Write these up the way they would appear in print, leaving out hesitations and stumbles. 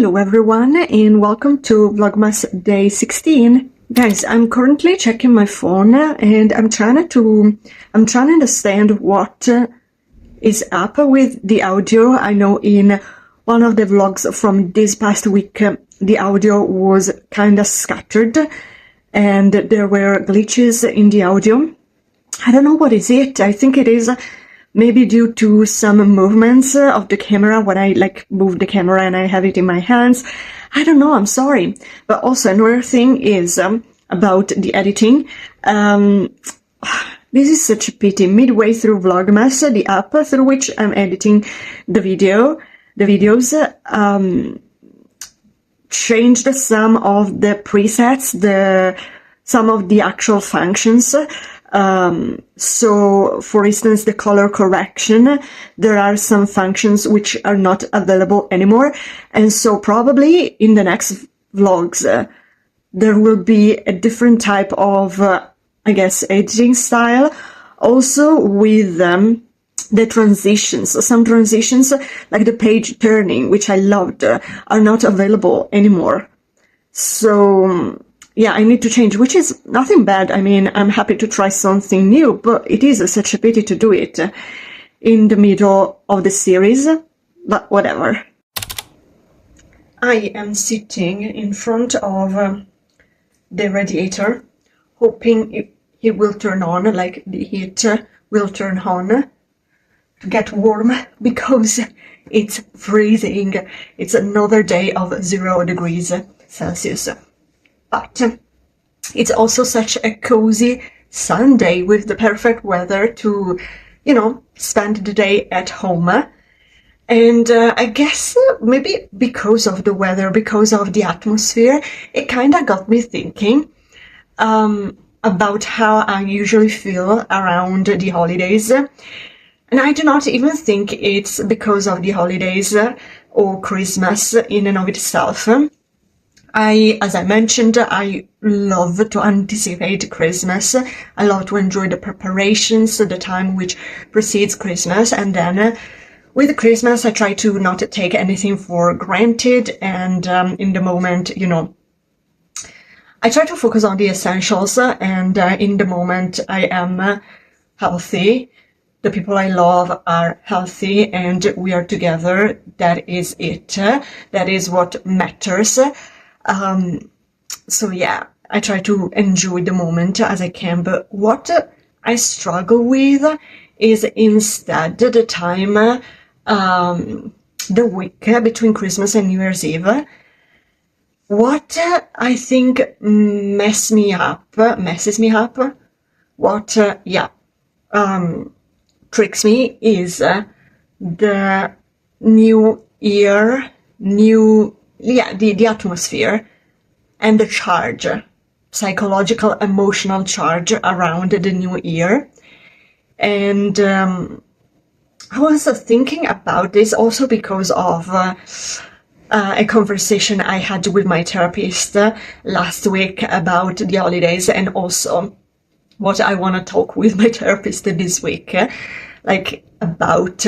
Hello everyone and welcome to Vlogmas day 16. Guys, I'm currently checking my phone and I'm trying to understand what is up with the audio. I know in one of the vlogs from this past week the audio was kinda scattered and there were glitches in the audio. I don't know what is it. I think it is maybe due to some movements of the camera when I move the camera and I have it in my hands. I don't know, I'm sorry. But also another thing is about the editing. This is such a pity. Midway through Vlogmas, the app through which I'm editing the videos, changed some of the presets, some of the actual functions. So for instance, the color correction, there are some functions which are not available anymore. And so probably in the next vlogs, there will be a different type of, I guess, editing style. Also with the transitions. Some transitions, like the page turning, which I loved, are not available anymore. So yeah, I need to change, which is nothing bad. I mean, I'm happy to try something new, but it is such a pity to do it in the middle of the series, but whatever. I am sitting in front of the radiator, hoping it will turn on, like the heat will turn on to get warm, because it's freezing. It's another day of 0 degrees Celsius. But it's also such a cozy Sunday with the perfect weather to, spend the day at home. And I guess maybe because of the weather, because of the atmosphere, it kind of got me thinking about how I usually feel around the holidays. And I do not even think it's because of the holidays or Christmas in and of itself. As I mentioned, I love to anticipate Christmas. I love to enjoy the preparations, the time which precedes Christmas. And then with Christmas, I try to not take anything for granted. And in the moment, I try to focus on the essentials. And in the moment, I am healthy. The people I love are healthy and we are together. That is it. That is what matters. So yeah, I try to enjoy the moment as I can, but what I struggle with is instead the time, the week between Christmas and New Year's Eve. What I think messes me up, what, tricks me is the New Year, the atmosphere and the charge, psychological, emotional charge around the new year. And I was thinking about this also because of a conversation I had with my therapist last week about the holidays, and also what I want to talk with my therapist this week, about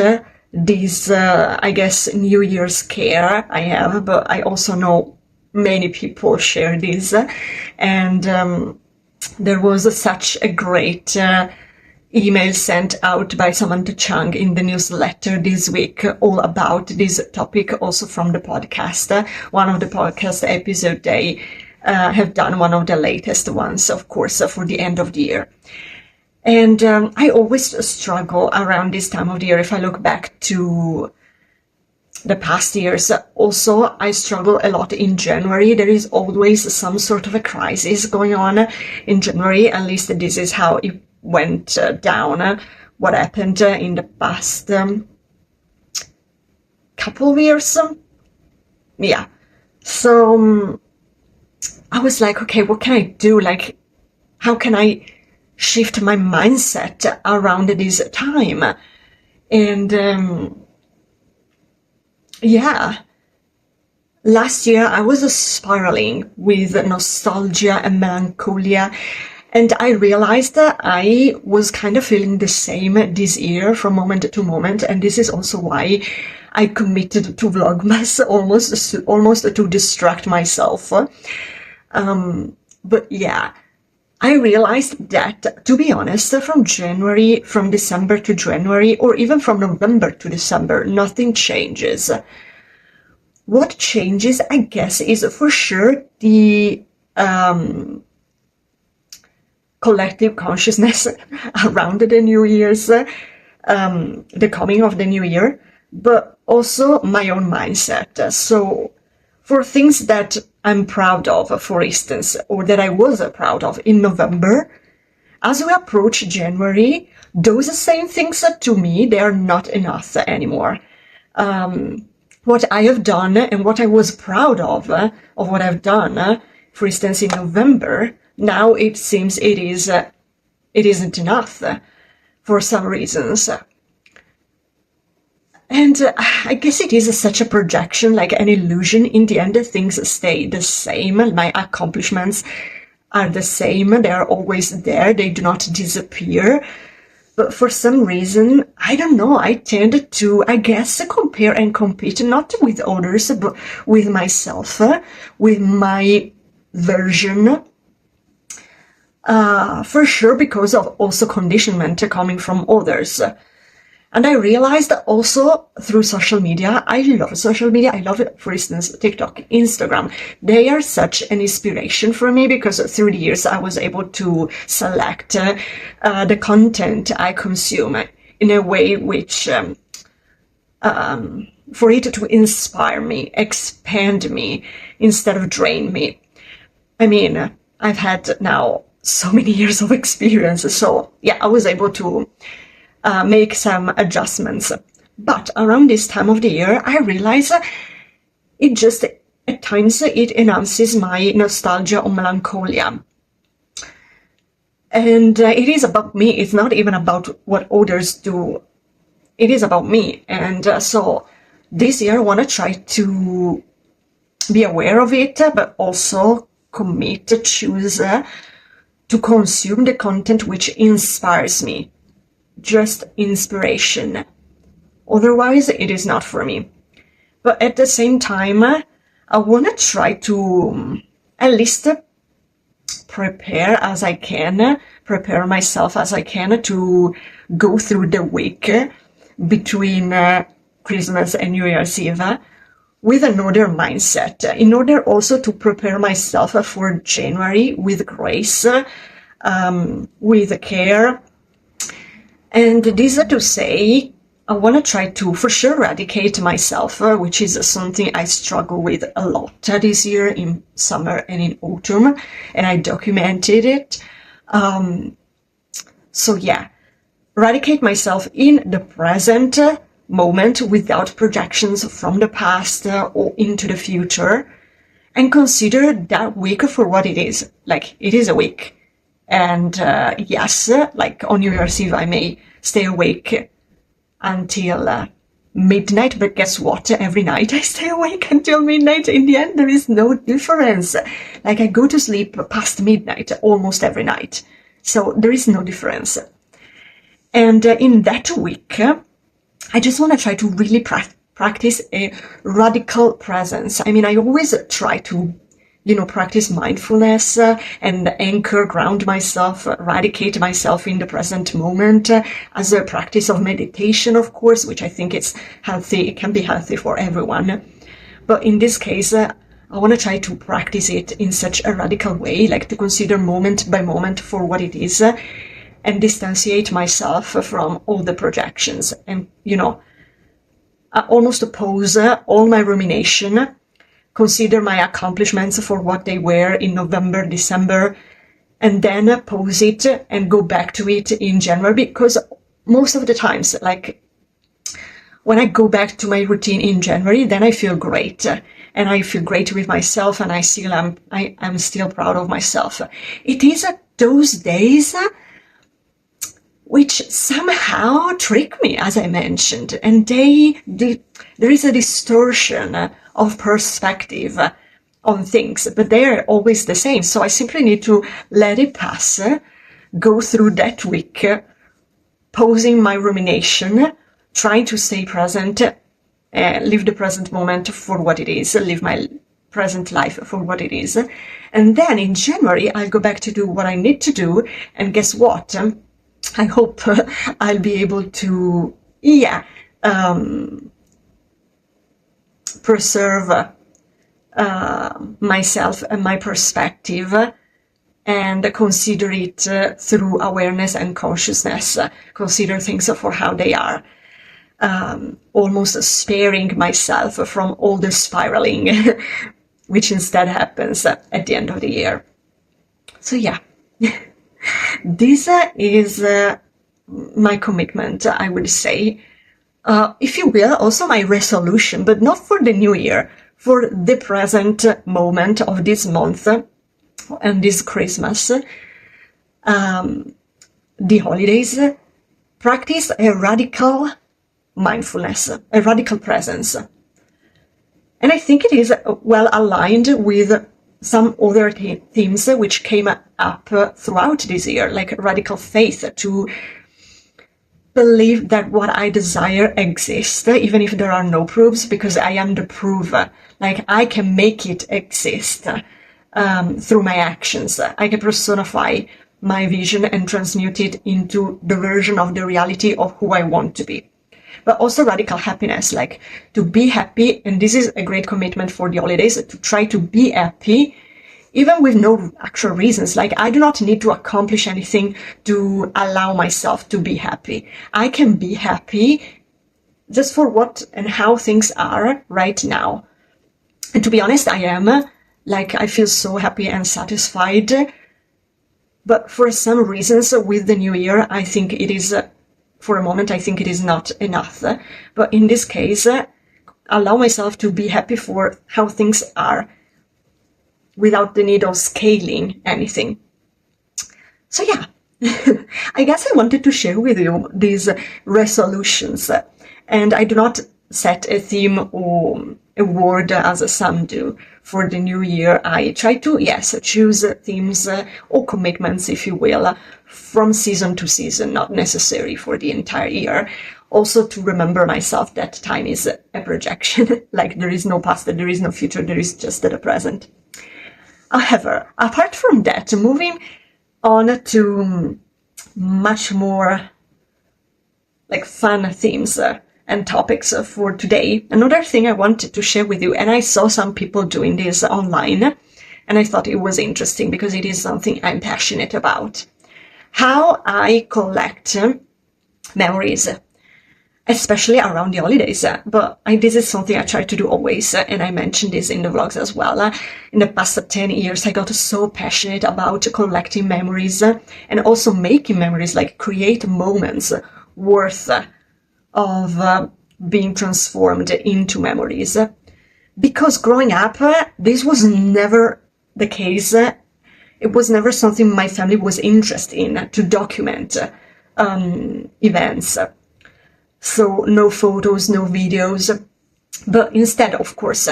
this, I guess, New Year's scare I have, but I also know many people share this. And there was such a great email sent out by Samantha Chung in the newsletter this week, all about this topic, also from the podcast. One of the podcast episodes they have done, one of the latest ones, of course, for the end of the year. And I always struggle around this time of the year. If I look back to the past years, also I struggle a lot in January. There is always some sort of a crisis going on in January. At least this is how it went down. What happened in the past couple of years. Yeah. So I was like, okay, what can I do? How can I shift my mindset around this time? And last year I was spiraling with nostalgia and melancholia, And I realized that I was kind of feeling the same this year from moment to moment. And this is also why I committed to Vlogmas almost to distract myself. But yeah, I realized that, to be honest, from December to January, or even from November to December, nothing changes. What changes, I guess, is for sure the collective consciousness around the New Year's, the coming of the New Year, but also my own mindset. So for things that I'm proud of, for instance, or that I was proud of in November, as we approach January, those same things to me, they are not enough anymore. What I have done and what I was proud of what I've done, for instance, in November, now it seems it isn't enough for some reasons. And I guess it is such a projection, like an illusion. In the end, things stay the same. My accomplishments are the same. They are always there. They do not disappear. But for some reason, I don't know, I tend to, I guess, compare and compete, not with others, but with myself, with my version. For sure, because of also conditionment coming from others. And I realized also through social media, I love social media. I love, for instance, TikTok, Instagram. They are such an inspiration for me because through the years I was able to select the content I consume in a way which, for it to inspire me, expand me, instead of drain me. I mean, I've had now so many years of experience, so yeah, I was able to make some adjustments. But around this time of the year, I realize it just, at times, it enhances my nostalgia or melancholia. And it is about me. It's not even about what others do. It is about me. And so this year, I want to try to be aware of it, but also choose to consume the content which inspires me. Just inspiration. Otherwise, it is not for me. But at the same time, I want to try to at least prepare myself as I can to go through the week between Christmas and New Year's Eve with another mindset, in order also to prepare myself for January with grace, with care. And this is to say, I want to try to, for sure, eradicate myself, which is something I struggle with a lot this year in summer and in autumn, and I documented it. So yeah, eradicate myself in the present moment without projections from the past or into the future, and consider that week for what it is. Like, it is a week. And yes, like on New Year's Eve, I may stay awake until midnight, but guess what? Every night I stay awake until midnight. In the end, there is no difference. Like, I go to sleep past midnight almost every night. So there is no difference. And in that week, I just want to try to really practice a radical presence. I mean, I always try to practice mindfulness and ground myself, eradicate myself in the present moment as a practice of meditation, of course, which I think it's healthy. It can be healthy for everyone. But in this case, I want to try to practice it in such a radical way, like to consider moment by moment for what it is and distantiate myself from all the projections and, almost oppose all my rumination, consider my accomplishments for what they were in November, December, and then pause it and go back to it in January, because most of the times, like, when I go back to my routine in January, then I feel great. And I feel great with myself, and I'm still proud of myself. It is those days which somehow trick me, as I mentioned, and there is a distortion of perspective on things, but they're always the same. So I simply need to let it pass, go through that week, pausing my rumination, trying to stay present, live the present moment for what it is, live my present life for what it is. And then in January, I'll go back to do what I need to do. And guess what? I hope I'll be able to, preserve myself and my perspective, and consider it through awareness and consciousness, consider things for how they are, almost sparing myself from all the spiraling, which instead happens at the end of the year. So yeah, this is my commitment, I would say, if you will, also my resolution, but not for the new year, for the present moment of this month and this Christmas, the holidays. Practice a radical mindfulness, a radical presence. And I think it is well aligned with some other themes which came up throughout this year, like radical faith, to believe that what I desire exists, even if there are no proofs, because I am the proof. Like, I can make it exist through my actions. I can personify my vision and transmute it into the version of the reality of who I want to be. But also radical happiness, like to be happy, and this is a great commitment for the holidays, to try to be happy, even with no actual reasons. Like, I do not need to accomplish anything to allow myself to be happy. I can be happy just for what and how things are right now. And to be honest, I am. Like, I feel so happy and satisfied. But for some reasons, with the new year, I think it is, for a moment, I think it is not enough. But in this case, allow myself to be happy for how things are, without the need of scaling anything. So yeah, I guess I wanted to share with you these resolutions. And I do not set a theme or a word as some do for the new year. I try to, yes, choose themes or commitments, if you will, from season to season, not necessary for the entire year. Also to remember myself that time is a projection, like there is no past, there is no future, there is just the present. However, apart from that, moving on to much more like fun themes and topics for today, another thing I wanted to share with you, and I saw some people doing this online, and I thought it was interesting because it is something I'm passionate about. How I collect memories, especially around the holidays. But this is something I try to do always, and I mentioned this in the vlogs as well. In the past 10 years, I got so passionate about collecting memories and also making memories, like create moments worth of being transformed into memories. Because growing up, this was never the case. It was never something my family was interested in, to document events. So no photos, no videos, but instead, of course,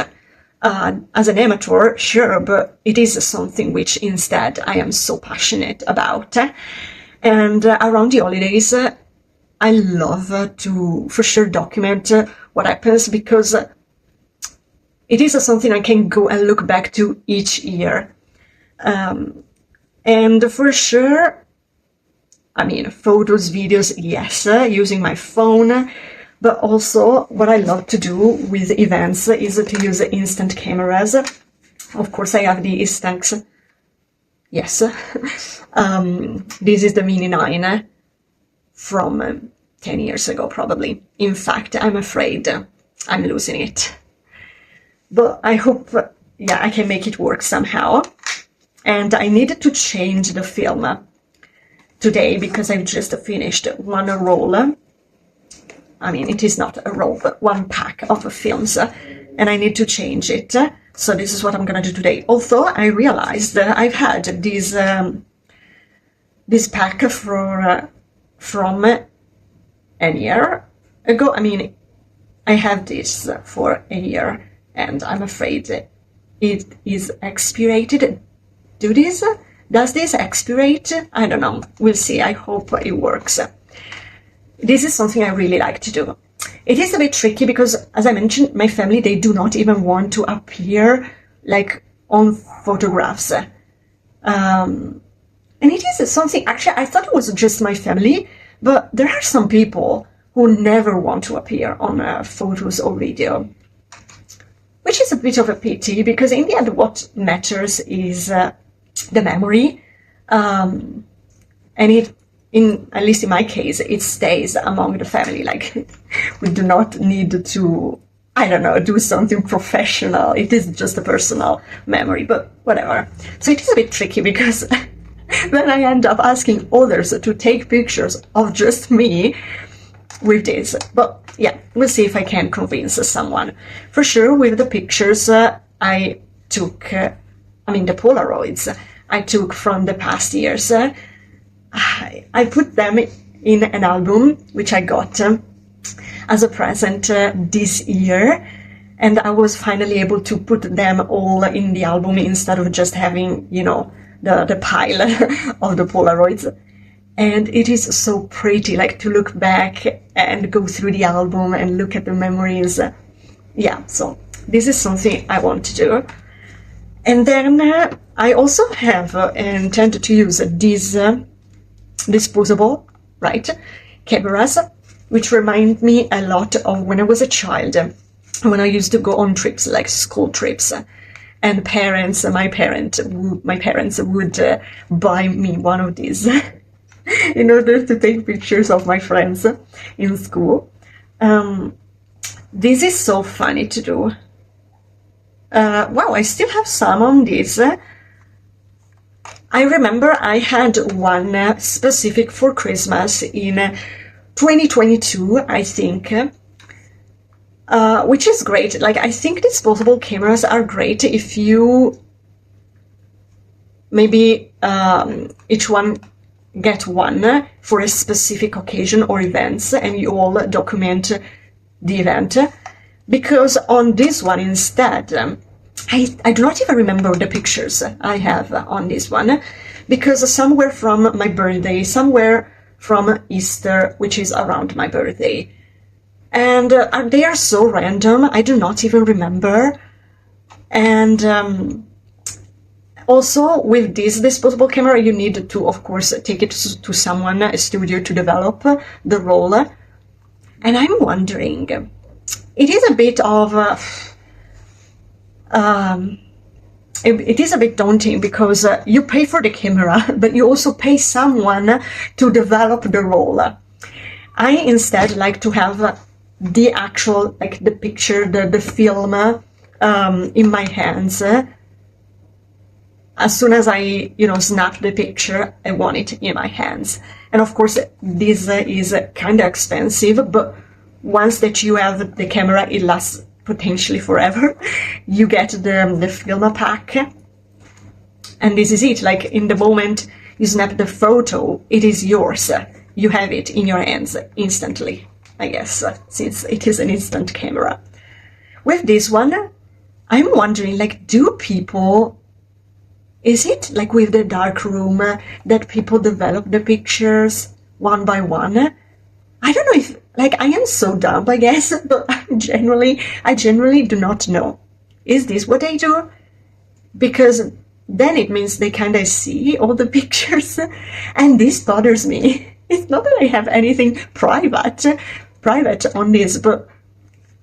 as an amateur, sure, but it is something which instead I am so passionate about. And around the holidays, I love to for sure document what happens, because it is something I can go and look back to each year. And for sure, I mean, photos, videos, yes, using my phone, but also what I love to do with events is to use instant cameras. Of course, I have the Instax. Yes. This is the Mini 9 from 10 years ago, probably. In fact, I'm afraid I'm losing it. But I hope, yeah, I can make it work somehow. And I needed to change the film today because I've just finished one roll. I mean, it is not a roll, but one pack of films, and I need to change it. So this is what I'm gonna do today. Although I realized that I've had this pack from a year ago. I mean, I have this for a year, and I'm afraid it is expirated. Does this expirate? I don't know. We'll see. I hope it works. This is something I really like to do. It is a bit tricky because, as I mentioned, my family, they do not even want to appear like on photographs. And it is something, actually, I thought it was just my family, but there are some people who never want to appear on photos or video, which is a bit of a pity because in the end, what matters is the memory. And it, at least in my case, it stays among the family. Like, we do not need to, I don't know, do something professional. It is just a personal memory, but whatever. So it is a bit tricky because then I end up asking others to take pictures of just me with this. But yeah, we'll see if I can convince someone. For sure, with the pictures I took, the Polaroids I took from the past years, I put them in an album, which I got as a present this year. And I was finally able to put them all in the album instead of just having, the pile of the Polaroids. And it is so pretty, like, to look back and go through the album and look at the memories. Yeah, so this is something I want to do. And then I also have intended to use these disposable, cameras, which remind me a lot of when I was a child, when I used to go on trips, like school trips. And my parents would buy me one of these in order to take pictures of my friends in school. This is so funny to do. Wow, I still have some on this. I remember I had one specific for Christmas in 2022, I think. Which is great. Like, I think disposable cameras are great if you maybe each one get one for a specific occasion or events, and you all document the event. Because on this one instead, I do not even remember the pictures I have on this one, because some were from my birthday, some were from Easter, which is around my birthday. And they are so random, I do not even remember. And also, with this disposable camera, you need to, of course, take it to someone, a studio, to develop the roll. And I'm wondering, it is a bit of... it is a bit daunting because you pay for the camera, but you also pay someone to develop the roll. I instead like to have the actual, like the picture, the film in my hands. As soon as I, snap the picture, I want it in my hands. And of course, this is kind of expensive, but once that you have the camera, it lasts potentially forever. You get the film pack, and this is it. Like, in the moment you snap the photo, it is yours. You have it in your hands instantly, I guess, since it is an instant camera. With this one, I'm wondering, like, is it like with the dark room that people develop the pictures one by one? I don't know if, like, I am so dumb, I guess, but I genuinely do not know. Is this what they do? Because then it means they kind of see all the pictures, and this bothers me. It's not that I have anything private on this, but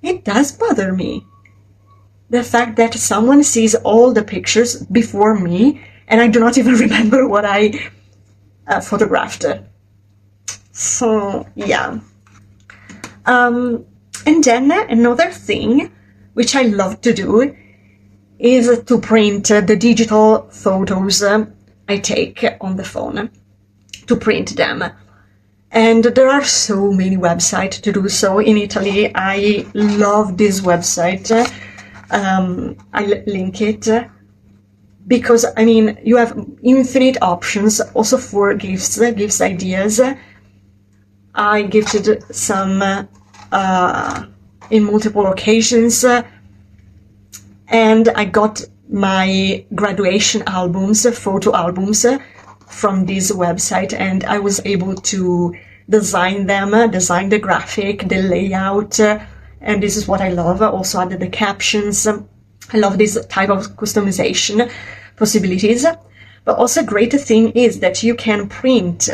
it does bother me. The fact that someone sees all the pictures before me, and I do not even remember what I photographed. So, yeah. And then another thing, which I love to do, is to print the digital photos I take on the phone, to print them. And there are so many websites to do so. In Italy, I love this website. I link it because, you have infinite options also for gifts ideas. I gifted some in multiple occasions, and I got my graduation albums, photo albums from this website, and I was able to design them, design the graphic, the layout, and this is what I love. I also added the captions. I love this type of customization possibilities. But also a great thing is that you can print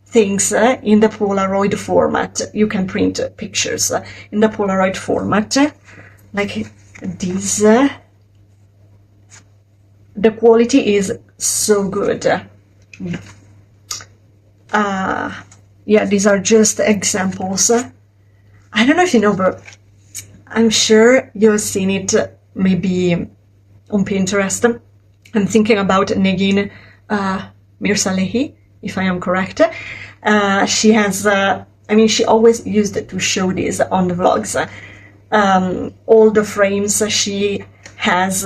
things in the Polaroid format. You can print pictures in the Polaroid format, like this. The quality is so good. Yeah, these are just examples. I don't know if you know, but I'm sure you've seen it maybe on Pinterest. I'm thinking about Negin Mirsalehi, if I am correct. She has, she always used to show this on the vlogs. All the frames she has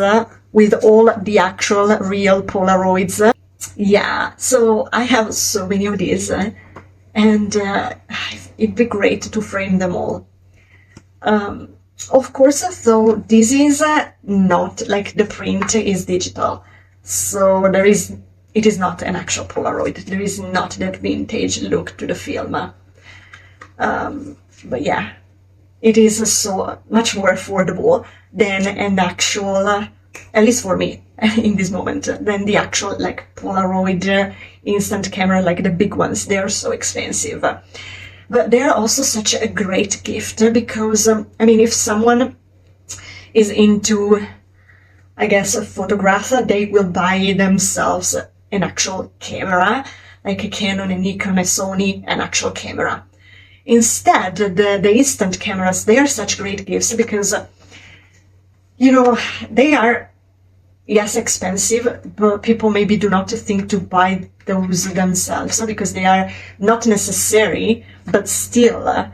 with all the actual real Polaroids. Yeah, so I have so many of these, and it'd be great to frame them all. Of course, though, this is not like the print is digital, so it is not an actual Polaroid. There is not that vintage look to the film. But yeah, it is so much more affordable than an actual, at least for me in this moment, than the actual like Polaroid instant camera, like the big ones. They are so expensive. But they are also such a great gift because, if someone is into, I guess, a photographer, they will buy themselves an actual camera, like a Canon, a Nikon, a Sony, an actual camera. Instead, the instant cameras, they are such great gifts because, they are, yes, expensive, but people maybe do not think to buy those themselves because they are not necessary, but still,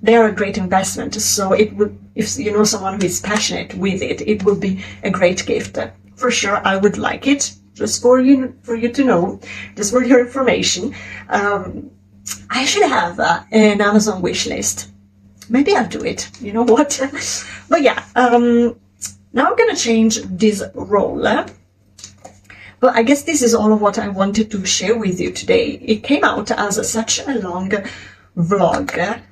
they are a great investment. So it would, if you know someone who is passionate with it, it would be a great gift. For sure, I would like it, just for you to know, just for your information. I should have an Amazon wish list. Maybe I'll do it. You know what? But yeah, now I'm gonna change this role. But I guess this is all of what I wanted to share with you today. It came out as such a long vlog.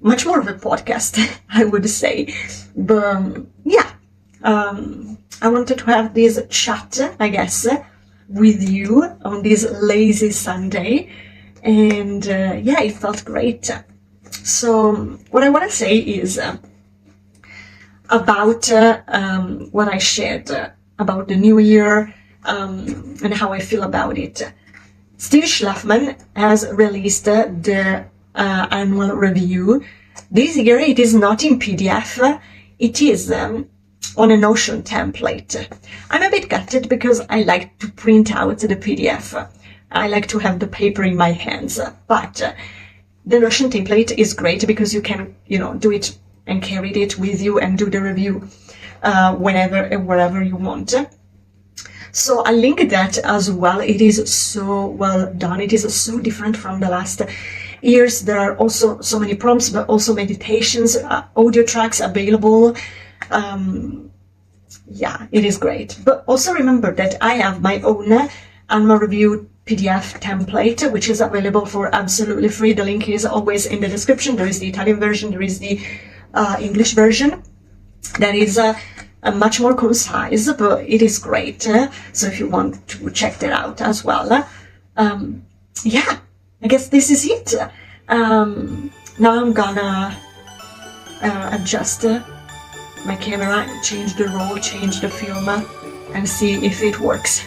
Much more of a podcast, I would say. But yeah, I wanted to have this chat, I guess, with you on this lazy Sunday. And yeah, it felt great. So what I want to say is about what I shared about the new year and how I feel about it. Steve Schlafman has released the annual review. This year it is not in PDF, it is on a Notion template. I'm a bit gutted because I like to print out the PDF. I like to have the paper in my hands, but the Notion template is great because you can, do it and carry it with you and do the review whenever and wherever you want. So I'll link that as well. It is so well done. It is so different from the last years. There are also so many prompts, but also meditations, audio tracks available. Yeah, it is great. But also remember that I have my own annual review PDF template, which is available for absolutely free. The link is always in the description. There is the Italian version, there is the English version. That is much more concise, but it is great. So if you want to check that out as well. Yeah, I guess this is it. Now I'm gonna adjust my camera, change the roll, change the film, and see if it works.